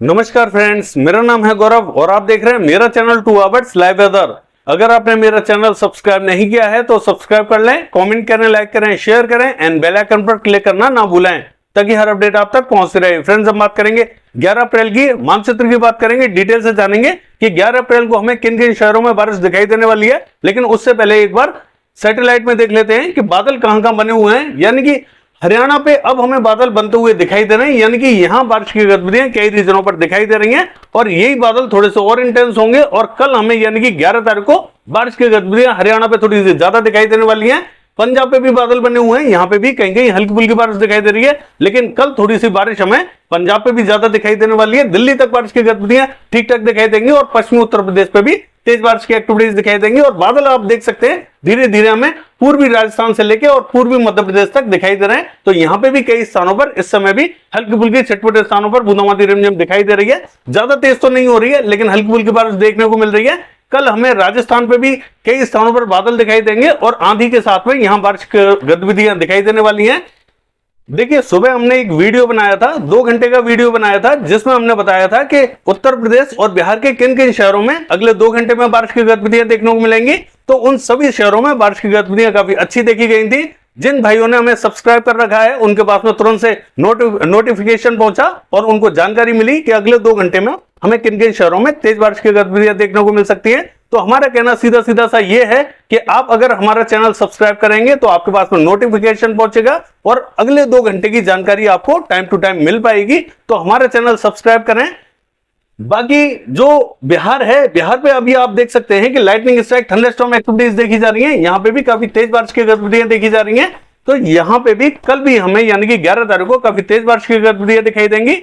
नमस्कार फ्रेंड्स, मेरा नाम है गौरव और आप देख रहे हैं मेरा चैनल 2 आवर्स लाइव वेदर। अगर आपने मेरा चैनल सब्सक्राइब नहीं किया है तो सब्सक्राइब कर लें, कमेंट करें, लाइक करें, शेयर करें एंड बेल आइकन पर क्लिक करना ना भूलें ताकि हर अपडेट आप तक पहुंचती रहे। फ्रेंड्स, हम बात करेंगे 11 अप्रैल की मानचित्र की बात करेंगे, डिटेल से जानेंगे कि 11 अप्रैल को हमें किन किन शहरों में बारिश दिखाई देने वाली है। लेकिन उससे पहले एक बार सैटेलाइट में देख लेते हैं कि बादल कहां कहां बने हुए हैं। यानी कि हरियाणा पे अब हमें बादल बनते हुए दिखाई दे रहे हैं, यानी कि यहां बारिश की गतिविधियां कई रीजनों पर दिखाई दे रही हैं और यही बादल थोड़े से और इंटेंस होंगे और कल हमें यानी कि 11 तारीख को बारिश की गतिविधियां हरियाणा पे थोड़ी सी ज्यादा दिखाई देने वाली हैं। पंजाब पे भी बादल बने हुए हैं, यहाँ पे भी कहीं कहीं हल्की फुल्की बारिश दिखाई दे रही है, लेकिन कल थोड़ी सी बारिश हमें पंजाब पे भी ज्यादा दिखाई देने वाली है। दिल्ली तक बारिश की गतिविधियां ठीक ठाक दिखाई देंगी और पश्चिमी उत्तर प्रदेश पे भी तेज बारिश की एक्टिविटीज दिखाई देंगी। और बादल आप देख सकते हैं धीरे धीरे हमें पूर्वी राजस्थान से लेकर और पूर्वी मध्य प्रदेश तक दिखाई दे रहे हैं। तो यहाँ पे भी कई स्थानों पर इस समय भी हल्की फुल्की छटपटे स्थानों पर बूंदाबांदी रिमझिम दिखाई दे रही है। ज्यादा तेज तो नहीं हो रही है, लेकिन हल्की फुल्की बारिश देखने को मिल रही है। कल हमें राजस्थान पे भी कई स्थानों पर बादल दिखाई देंगे और आंधी के साथ में यहां बारिश की गतिविधियां दिखाई देने वाली हैं। देखिए, सुबह हमने एक वीडियो बनाया था, 2 घंटे का वीडियो बनाया था, जिसमें हमने बताया था कि उत्तर प्रदेश और बिहार के किन किन शहरों में अगले 2 घंटे में बारिश की गतिविधियां देखने को मिलेंगी। तो उन सभी शहरों में बारिश की गतिविधियां काफी अच्छी देखी गई थी। जिन भाइयों ने हमें सब्सक्राइब कर रखा है उनके पास में तुरंत से नोटिफिकेशन पहुंचा और उनको जानकारी मिली कि अगले 2 घंटे में हमें किन किन शहरों में तेज बारिश की गतिविधियां देखने को मिल सकती है। तो हमारा कहना सीधा सीधा सा ये है कि आप अगर हमारा चैनल सब्सक्राइब करेंगे तो आपके पास में नोटिफिकेशन पहुंचेगा और अगले 2 घंटे की जानकारी आपको टाइम टू टाइम मिल पाएगी। तो हमारा चैनल सब्सक्राइब करें। बाकी जो बिहार है, बिहार पे अभी आप देख सकते हैं कि लाइटनिंग स्ट्राइक, थंडरस्टॉर्म एक्टिविटीज देखी जा रही हैं। यहाँ पे भी काफी तेज बारिश की गतिविधियां देखी जा रही हैं। तो यहाँ पे भी कल भी हमें यानी कि 11 तारीख को काफी तेज बारिश की गतिविधियां दिखाई देंगी।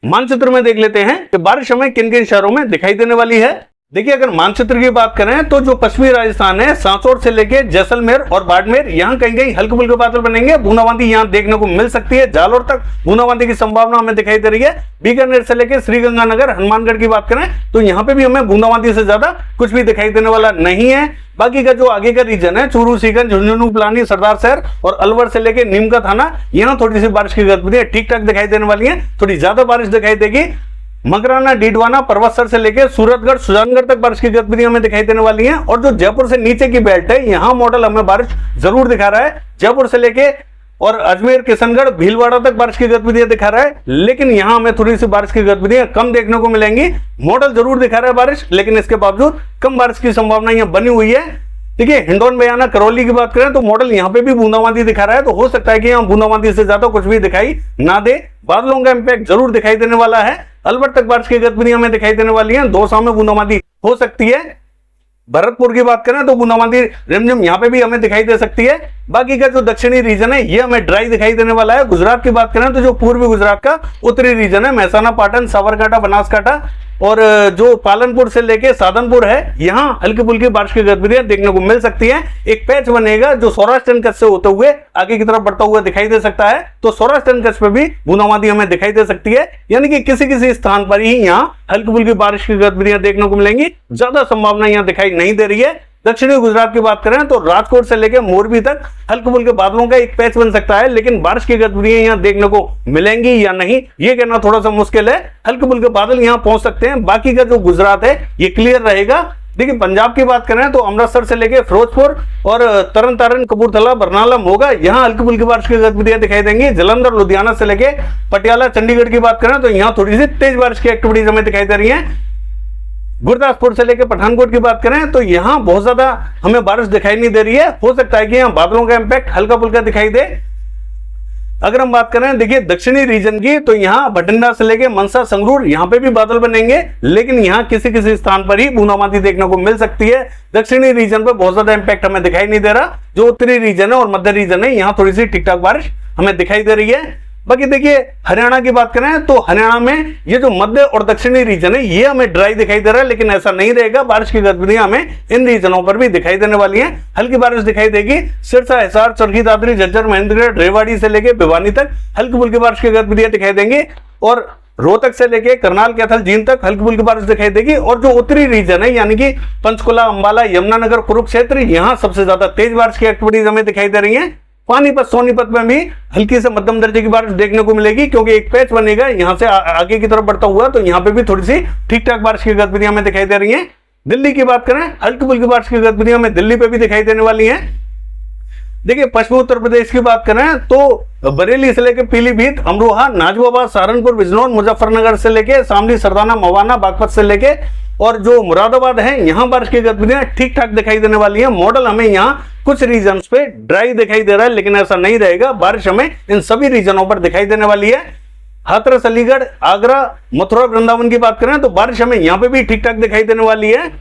मानचित्र में देख लेते हैं कि बारिश हमें किन किन शहरों में दिखाई देने वाली है। देखिए, अगर मानचित्र की बात करें तो जो पश्चिमी राजस्थान है, सांसौर से लेके जैसलमेर और बाड़मेर, यहाँ कहीं कहीं हल्के फुल्के बादल बनेंगे। बूंदाबांदी यहाँ देखने को मिल सकती है। जालोर तक बूंदाबांदी की संभावना हमें दिखाई दे रही है। बीकानेर से लेकर श्रीगंगानगर, हनुमानगढ़ की बात करें तो यहाँ पे भी हमें बूंदाबांदी से ज्यादा कुछ भी दिखाई देने वाला नहीं है। बाकी का जो आगे का रीजन है, चूरू, सीकर, झुंझुनू, पिलानी, सरदार शहर और अलवर से लेकर नीमका थाना, यहाँ थोड़ी सी बारिश की गतिविधियां ठीक ठाक दिखाई देने वाली है। थोड़ी ज्यादा बारिश दिखाई देगी। मकराना, डीडवाना, परबतसर से लेकर सूरतगढ़, सुजानगढ़ तक बारिश की गतिविधियां हमें दिखाई देने वाली हैं। और जो जयपुर से नीचे की बेल्ट है, यहां मॉडल हमें बारिश जरूर दिखा रहा है। जयपुर से लेके और अजमेर, किशनगढ़, भीलवाड़ा तक बारिश की गतिविधियां दिखा रहा है, लेकिन यहां हमें थोड़ी सी बारिश की गतिविधियां कम देखने को मिलेंगी। मॉडल जरूर दिखा रहा है बारिश, लेकिन इसके बावजूद कम बारिश की संभावना यहां बनी हुई है। देखिए, हिंडौन, बयाना, करौली की बात करें तो मॉडल यहाँ पे भी बूंदाबांदी दिखा रहा है। तो हो सकता है कि यहाँ बूंदाबांदी से ज्यादा कुछ भी दिखाई ना दे। बादलों का इंपैक्ट जरूर दिखाई देने वाला है। अलवर तक बारिश की गतिविधियां हमें दिखाई देने वाली हैं। दौसा में बूंदाबांदी हो सकती है। भरतपुर की बात करें तो बूंदाबांदी रिमझिम यहाँ पे भी हमें दिखाई दे सकती है। बाकी का जो दक्षिणी रीजन है ये हमें ड्राई दिखाई देने वाला है। गुजरात की बात करें तो जो पूर्वी गुजरात का उत्तरी रीजन है, महसाना, पाटन, साबरकांठा, बनासकांठा और जो पालनपुर से लेके साधनपुर है, यहाँ हल्की फुल्की बारिश की गतिविधियां देखने को मिल सकती हैं। एक पैच बनेगा जो सौराष्ट्र कच्छ से होते हुए आगे की तरफ बढ़ता हुआ दिखाई दे सकता है। तो सौराष्ट्र कच्छ पे भी बूंदाबांदी हमें दिखाई दे सकती है। यानी कि किसी किसी स्थान पर ही यहाँ हल्की फुल्की बारिश की गतिविधियां देखने को मिलेंगी। ज्यादा संभावना यहाँ दिखाई नहीं दे रही है। दक्षिणी गुजरात की बात करें तो राजकोट से लेकर मोरबी तक हल्के फुल्के बादलों का एक पैच बन सकता है, लेकिन बारिश की गतिविधियां यहाँ देखने को मिलेंगी या नहीं ये कहना थोड़ा सा मुश्किल है। हल्के फुल्के बादल यहाँ पहुंच सकते हैं। बाकी का जो गुजरात है ये क्लियर रहेगा। देखिए, पंजाब की बात करें तो अमृतसर से लेकर फिरोजपुर और तरन तारण, कपूरथला, बरनाला, मोगा, यहाँ हल्की फुल्की बारिश की गतिविधियां दिखाई देंगी। जलंधर, लुधियाना से लेकर पटियाला, चंडीगढ़ की बात करें तो यहाँ थोड़ी सी तेज बारिश की एक्टिविटीज हमें दिखाई दे रही है। गुरदासपुर से लेकर पठानकोट की बात करें तो यहाँ बहुत ज्यादा हमें बारिश दिखाई नहीं दे रही है। हो सकता है कि यहाँ बादलों का इंपैक्ट हल्का फुल्का दिखाई दे। अगर हम बात करें देखिए दक्षिणी रीजन की तो यहाँ भटिंडा से लेकर मनसा, संगरूर, यहाँ पे भी बादल बनेंगे, लेकिन यहाँ किसी किसी स्थान पर ही बूंदाबांदी देखने को मिल सकती है। दक्षिणी रीजन पर बहुत ज्यादा इंपैक्ट हमें दिखाई नहीं दे रहा। जो उत्तरी रीजन है और मध्य रीजन है, यहाँ थोड़ी सी ठीक ठाक बारिश हमें दिखाई दे रही है। बाकी देखिए, हरियाणा की बात करें तो हरियाणा में ये जो मध्य और दक्षिणी रीजन है ये हमें ड्राई दिखाई दे रहा है, लेकिन ऐसा नहीं रहेगा। बारिश की गतिविधियां हमें इन रीजनों पर भी दिखाई देने वाली हैं। हल्की बारिश दिखाई देगी। सिरसा, हिसार, चरखी दादरी, झज्जर, महेंद्रगढ़, रेवाड़ी से लेकर भिवानी तक हल्की फुल्की बारिश की गतिविधियां दिखाई देंगी और रोहतक से लेके करनाल, कैथल, जींद तक हल्की फुल्की बारिश दिखाई देगी। और जो उत्तरी रीजन है यानी कि पंचकुला, अंबाला, यमुनानगर, कुरुक्षेत्र, यहाँ सबसे ज्यादा तेज बारिश की एक्टिविटीज हमें दिखाई दे रही है। पानीपत सोनीपत में भी हल्की से मध्यम दर्जे की बारिश देखने को मिलेगी, क्योंकि एक पैच बनेगा यहां से आगे की तरफ बढ़ता हुआ, तो यहां पे भी थोड़ी सी ठीक ठाक बारिश की गतिविधियां हमें दिखाई दे रही हैं। दिल्ली की बात करें, हल्की फुल्की बारिश की गतिविधियां हमें दिल्ली पे भी दिखाई देने वाली हैं। देखिए पश्चिमी उत्तर प्रदेश की बात करें तो बरेली से लेकर पीलीभीत, अमरोहा, नाजवाबाद, सहारनपुर, बिजनौर, मुजफ्फरनगर से लेके शामली, सरदाना, मवाना, बागपत से लेके और जो मुरादाबाद है, यहाँ बारिश की गतिविधियां ठीक ठाक दिखाई देने वाली है। मॉडल हमें यहाँ कुछ रीजन्स पे ड्राई दिखाई दे रहा है, लेकिन ऐसा नहीं रहेगा, बारिश हमें इन सभी रीजनों पर दिखाई देने वाली है। हाथरस, अलीगढ़, आगरा, मथुरा, वृंदावन की बात करें तो बारिश हमें यहाँ पे भी ठीक ठाक दिखाई देने वाली है।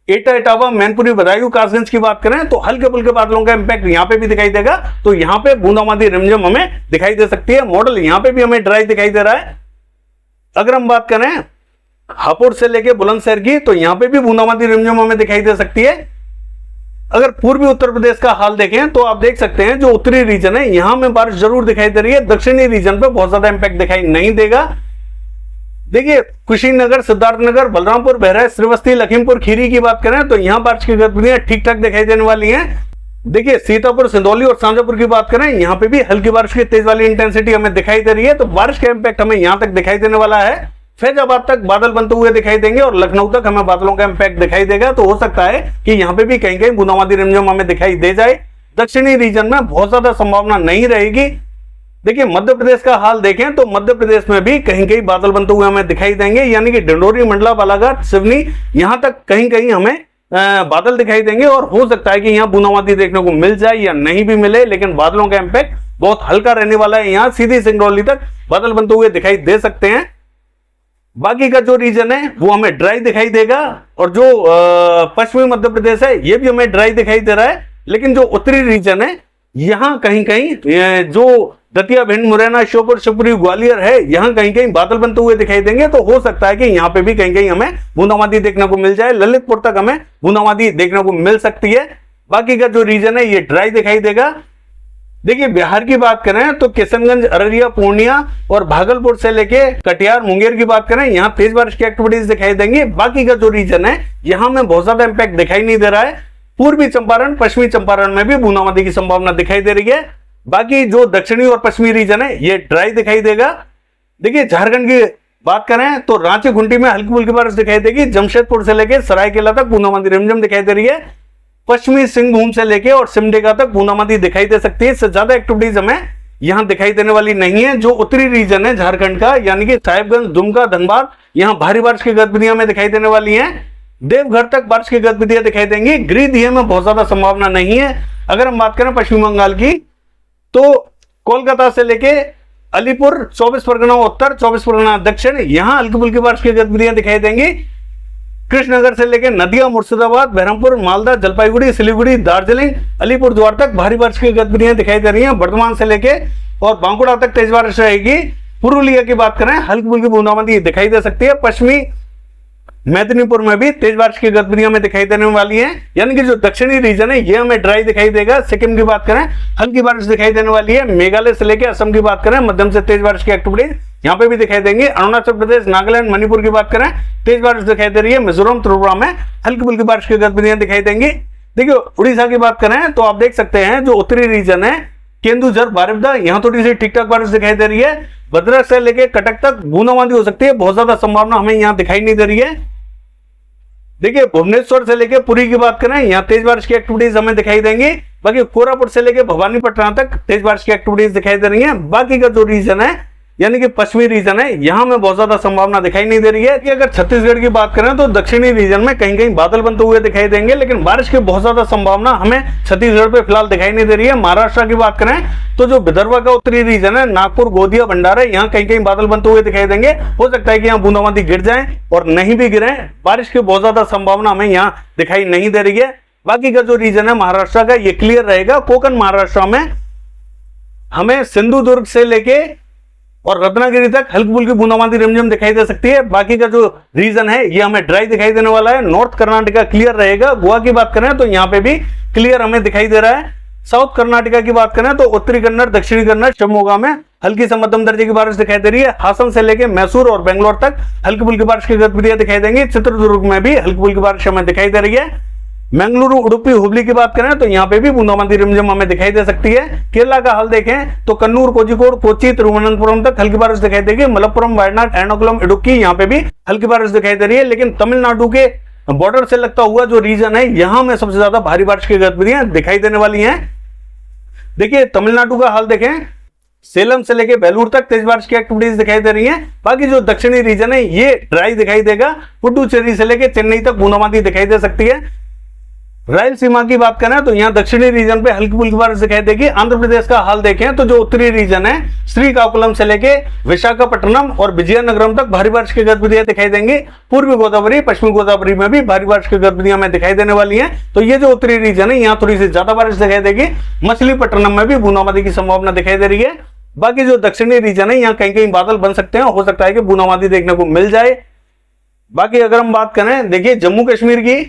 एटा, इटावा, मैनपुरी, बदायूं, कासगंज की बात करें तो हल्के फुल्के बादलों का इंपैक्ट यहाँ पे भी दिखाई देगा, तो यहाँ पे बूंदाबांदी रिमझिम हमें दिखाई दे सकती है। मॉडल यहाँ पे भी हमें ड्राई दिखाई दे रहा है। अगर हम बात करें हापुड़ से लेके बुलंदशहर की, तो यहाँ पे भी बूंदाबांदी रिमझिम हमें दिखाई दे सकती है। अगर पूर्वी उत्तर प्रदेश का हाल देखें तो आप देख सकते हैं जो उत्तरी रीजन है यहां में बारिश जरूर दिखाई दे रही है, दक्षिणी रीजन पे बहुत ज्यादा इंपैक्ट दिखाई नहीं देगा। देखिए कुशीनगर, सिद्धार्थनगर, बलरामपुर, बहराइच, श्रीवस्ती, लखीमपुर खीरी की बात करें तो यहां बारिश की गतिविधियां ठीक ठाक दिखाई देने वाली हैं। देखिए सीतापुर, सिंदौली और शाजापुर की बात करें, यहां पे भी हल्की बारिश की तेज वाली इंटेंसिटी हमें दिखाई दे रही है, तो बारिश का इंपैक्ट हमें यहां तक दिखाई देने वाला है। फैजाबाद तक बादल बनते हुए दिखाई देंगे और लखनऊ तक हमें बादलों का इंपैक्ट दिखाई देगा, तो हो सकता है कि यहाँ पे भी कहीं कहीं बूंदाबांदी रिमझिम हमें दिखाई दे जाए। दक्षिणी रीजन में बहुत ज्यादा संभावना नहीं रहेगी। देखिए मध्य प्रदेश का हाल देखें तो मध्य प्रदेश में भी कहीं कहीं बादल बनते हुए हमें दिखाई देंगे, यानी कि डिंडोरी, मंडला, बालाघाट, सिवनी यहाँ तक कहीं कहीं हमें बादल दिखाई देंगे और हो सकता है कि यहाँ बूंदाबांदी देखने को मिल जाए या नहीं भी मिले, लेकिन बादलों का इंपैक्ट बहुत हल्का रहने वाला है। यहाँ सीधी सिंगरौली तक बादल बनते हुए दिखाई दे सकते हैं। बाकी का जो रीजन है वो हमें ड्राई दिखाई देगा और जो पश्चिमी मध्य प्रदेश है ये भी हमें ड्राई दिखाई दे रहा है, लेकिन जो उत्तरी रीजन है यहाँ कहीं कहीं जो दतिया, भिंड, मुरैना, श्योपुर, शिवपुरी, ग्वालियर है यहाँ कहीं कहीं बादल बनते हुए दिखाई देंगे, तो हो सकता है कि यहाँ पे भी कहीं कहीं हमें बूंदाबांदी देखने को मिल जाए। ललितपुर तक हमें बूंदाबांदी देखने को मिल सकती है। बाकी का जो रीजन है ये ड्राई दिखाई देगा। देखिए बिहार की बात करें तो किशनगंज, अररिया, पूर्णिया और भागलपुर से लेके कटिहार, मुंगेर की बात करें यहाँ तेज बारिश की एक्टिविटीज दिखाई देंगी। बाकी का जो रीजन है यहाँ में बहुत ज्यादा इंपैक्ट दिखाई नहीं दे रहा है। पूर्वी चंपारण, पश्चिमी चंपारण में भी बूंदाबांदी की संभावना दिखाई दे रही है। बाकी जो दक्षिणी और पश्चिमी रीजन है ये ड्राई दिखाई देगा। देखिए झारखंड की बात करें तो रांची, खूंटी में हल्की फुल्की बारिश दिखाई देगी। जमशेदपुर से लेकर सरायकेला तक बूंदाबांदी रिमझिम दिखाई दे रही है। पश्चिमी सिंहभूम से लेके और सिमडेगा तक बूंदाबांदी दिखाई दे सकती है। इससे ज्यादा एक्टिविटीज हमें यहां दिखाई देने वाली नहीं है। जो उत्तरी रीजन है झारखंड का, यानी कि साहिबगंज, दुमका, धनबाद, यहां भारी बारिश की गतिविधियां हमें दिखाई देने वाली हैं। देवघर तक बारिश की गतिविधियां दिखाई देंगी। गिरिडीह में बहुत ज्यादा संभावना नहीं है। अगर हम बात करें पश्चिम बंगाल की तो कोलकाता से लेके अलीपुर, 24 परगना उत्तर, 24 परगना दक्षिण, यहां हल्की फुल्की बारिश की गतिविधियां दिखाई देंगी। कृष्णनगर से लेकर नदिया, मुर्शिदाबाद, बहरमपुर, मालदा, जलपाईगुड़ी, सिलीगुड़ी, दार्जिलिंग, अलीपुरद्वार तक भारी बारिश की गतिविधियां दिखाई दे रही हैं। बर्धमान से लेके और बांकुड़ा तक तेज बारिश रहेगी। पुरुलिया की बात करें हल्की फुल्की बूंदाबांदी दिखाई दे सकती है। पश्चिमी मेदिनीपुर में भी तेज बारिश की गतिविधियां हमें दिखाई देने वाली हैं, यानी कि जो दक्षिणी रीजन है ये हमें ड्राई दिखाई देगा। सिक्किम की बात करें हल्की बारिश दिखाई देने वाली है। मेघालय से लेकर असम की बात करें मध्यम से तेज बारिश की एक्टिविटीज यहाँ पे भी दिखाई देंगी। अरुणाचल प्रदेश, नागालैंड, मणिपुर की बात करें तेज बारिश दिखाई दे रही है। मिजोरम, त्रिपुरा में हल्की फुल्की बारिश की गतिविधियां दिखाई देंगी। देखिए उड़ीसा की बात करें तो आप देख सकते हैं जो उत्तरी रीजन है केंदुझर, बारिपदा, यहाँ थोड़ी सी ठीक ठाक बारिश दिखाई दे रही है। भद्रक से लेकर कटक तक बूंदाबांदी हो सकती है, बहुत ज्यादा संभावना हमें यहाँ दिखाई नहीं दे रही है। देखिए भुवनेश्वर से लेकर पुरी की बात करें यहाँ तेज बारिश की एक्टिविटीज हमें दिखाई देंगी। बाकी कोरापुट से लेकर भवानीपटना तक तेज बारिश की एक्टिविटीज दिखाई दे रही हैं। बाकी का जो रीजन है यानी कि पश्चिमी रीजन है यहाँ में बहुत ज्यादा संभावना दिखाई नहीं दे रही है। कि अगर छत्तीसगढ़ की बात करें तो दक्षिणी रीजन में कहीं कहीं बादल बनते हुए दिखाई देंगे, लेकिन बारिश की बहुत ज्यादा संभावना हमें छत्तीसगढ़ पे फिलहाल दिखाई नहीं दे रही है। महाराष्ट्र की बात करें तो जो विदर्भ का उत्तरी रीजन है नागपुर, गोंदिया, भंडारा, यहाँ कहीं कहीं बादल बनते हुए दिखाई देंगे। हो सकता है कि यहाँ बूंदाबांदी गिर जाए और नहीं भी गिरे, बारिश की बहुत ज्यादा संभावना हमें यहाँ दिखाई नहीं दे रही है। बाकी का जो रीजन है महाराष्ट्र का ये क्लियर रहेगा। कोकण महाराष्ट्र में हमें सिंधुदुर्ग से लेके और रत्नागिरी तक हल्की फुल्की बूंदाबांदी रिमझिम दिखाई दे सकती है। बाकी का जो रीजन है ये हमें ड्राई दिखाई देने वाला है। नॉर्थ कर्नाटका क्लियर रहेगा। गोवा की बात करें तो यहाँ पे भी क्लियर हमें दिखाई दे रहा है। साउथ कर्नाटका की बात करें तो उत्तरी कन्नड़, दक्षिणी कन्नड़, शिवमोगा में हल्की से मध्यम दर्जे की बारिश दिखाई दे रही है। हासन से लेकर मैसूर और बेंगलोर तक हल्की फुल्की बारिश की गतिविधियां दिखाई देंगी। चित्रदुर्ग में भी हल्की फुल्की बारिश हमें दिखाई दे रही है। मंगलुरु, उडुपी, हुबली की बात करें तो यहाँ पे भी बूंदाबांदी रिमझिम हमें दिखाई दे सकती है। केरला का हाल देखें तो कन्नूर, कोझिकोड, कोच्चि, तिरुवनंतपुरम तक हल्की बारिश दिखाई देगी। मलप्पुरम, वायनाड, एर्नाकुलम, इडुक्की यहाँ पे भी हल्की बारिश दिखाई दे रही है। लेकिन तमिलनाडु के बॉर्डर से लगता हुआ जो रीजन है, यहां में सबसे ज्यादा भारी बारिश की गतिविधियां दिखाई देने वाली हैं। देखिए तमिलनाडु का हाल देखें, सेलम से लेके बेलूर तक तेज बारिश की एक्टिविटीज दिखाई दे रही हैं। बाकी जो दक्षिणी रीजन है ये ड्राई दिखाई देगा। पुडुचेरी से लेके चेन्नई तक बूंदाबांदी दिखाई दे सकती है। रायलसीमा की बात करें तो यहाँ दक्षिणी रीजन पे हल्की फुल्की बारिश दिखाई देगी। आंध्र प्रदेश का हाल देखें तो जो उत्तरी रीजन है, श्रीकाकुलम से लेके विशाखापट्टनम और विजयनगरम तक भारी बारिश की गतिविधियां दिखाई देंगी। पूर्वी गोदावरी, पश्चिमी गोदावरी में भी भारी बारिश की गतिविधियां हमें दिखाई देने वाली हैं। तो ये जो उत्तरी रीजन है यहाँ थोड़ी सी ज्यादा बारिश दिखाई देगी। मछलीपट्टनम में भी बूंदाबांदी की संभावना दिखाई दे रही है। बाकी जो दक्षिणी रीजन है यहाँ कहीं कहीं बादल बन सकते हैं, हो सकता है कि बूंदाबांदी देखने को मिल जाए। बाकी अगर हम बात करें देखिए जम्मू कश्मीर की,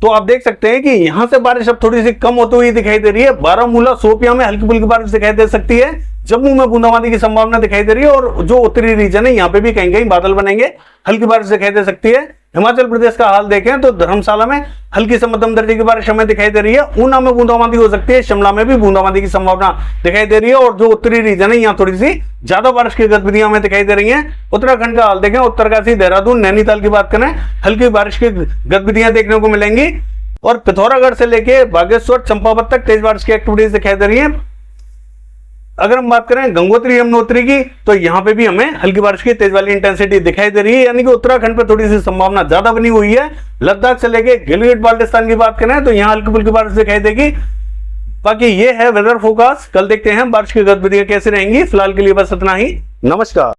तो आप देख सकते हैं कि यहां से बारिश अब थोड़ी सी कम होती हुई दिखाई दे रही है। बारामूला, शोपियां में हल्की फुल्की बारिश दिखाई दे सकती है। जम्मू में बूंदाबांदी की संभावना दिखाई दे रही है। और जो उत्तरी रीजन है यहाँ पे भी कहीं कहीं बादल बनेंगे, हल्की बारिश दिखाई दे सकती है। हिमाचल प्रदेश का हाल देखें तो धर्मशाला में हल्की से मध्यम दर्जे की बारिश हमें दिखाई दे रही है। ऊना में बूंदाबांदी हो सकती है। शिमला में भी बूंदाबांदी की संभावना दिखाई दे रही है। और जो उत्तरी रीजन है यहाँ थोड़ी सी ज्यादा बारिश की गतिविधियां हमें दिखाई दे रही हैं। उत्तराखंड का हाल देखें, उत्तरकाशी, देहरादून, नैनीताल की बात करें, हल्की बारिश की गतिविधियां देखने को मिलेंगी। और पिथौरागढ़ से लेके बागेश्वर, चंपावत तक तेज बारिश की एक्टिविटीज दिखाई दे रही है। अगर हम बात करें गंगोत्री, यमुनोत्री की, तो यहां पे भी हमें हल्की बारिश की तेज वाली इंटेंसिटी दिखाई दे रही है। यानी कि उत्तराखंड पे थोड़ी सी संभावना ज्यादा बनी हुई है। लद्दाख से लेके गिलगिट बाल्टिस्तान की बात करें तो यहां हल्की फुल्की बारिश दिखाई देगी। बाकी ये है वेदर फोरकास्ट। कल देखते हैं बारिश की गतिविधियां कैसे रहेंगी। फिलहाल के लिए बस इतना ही। नमस्कार।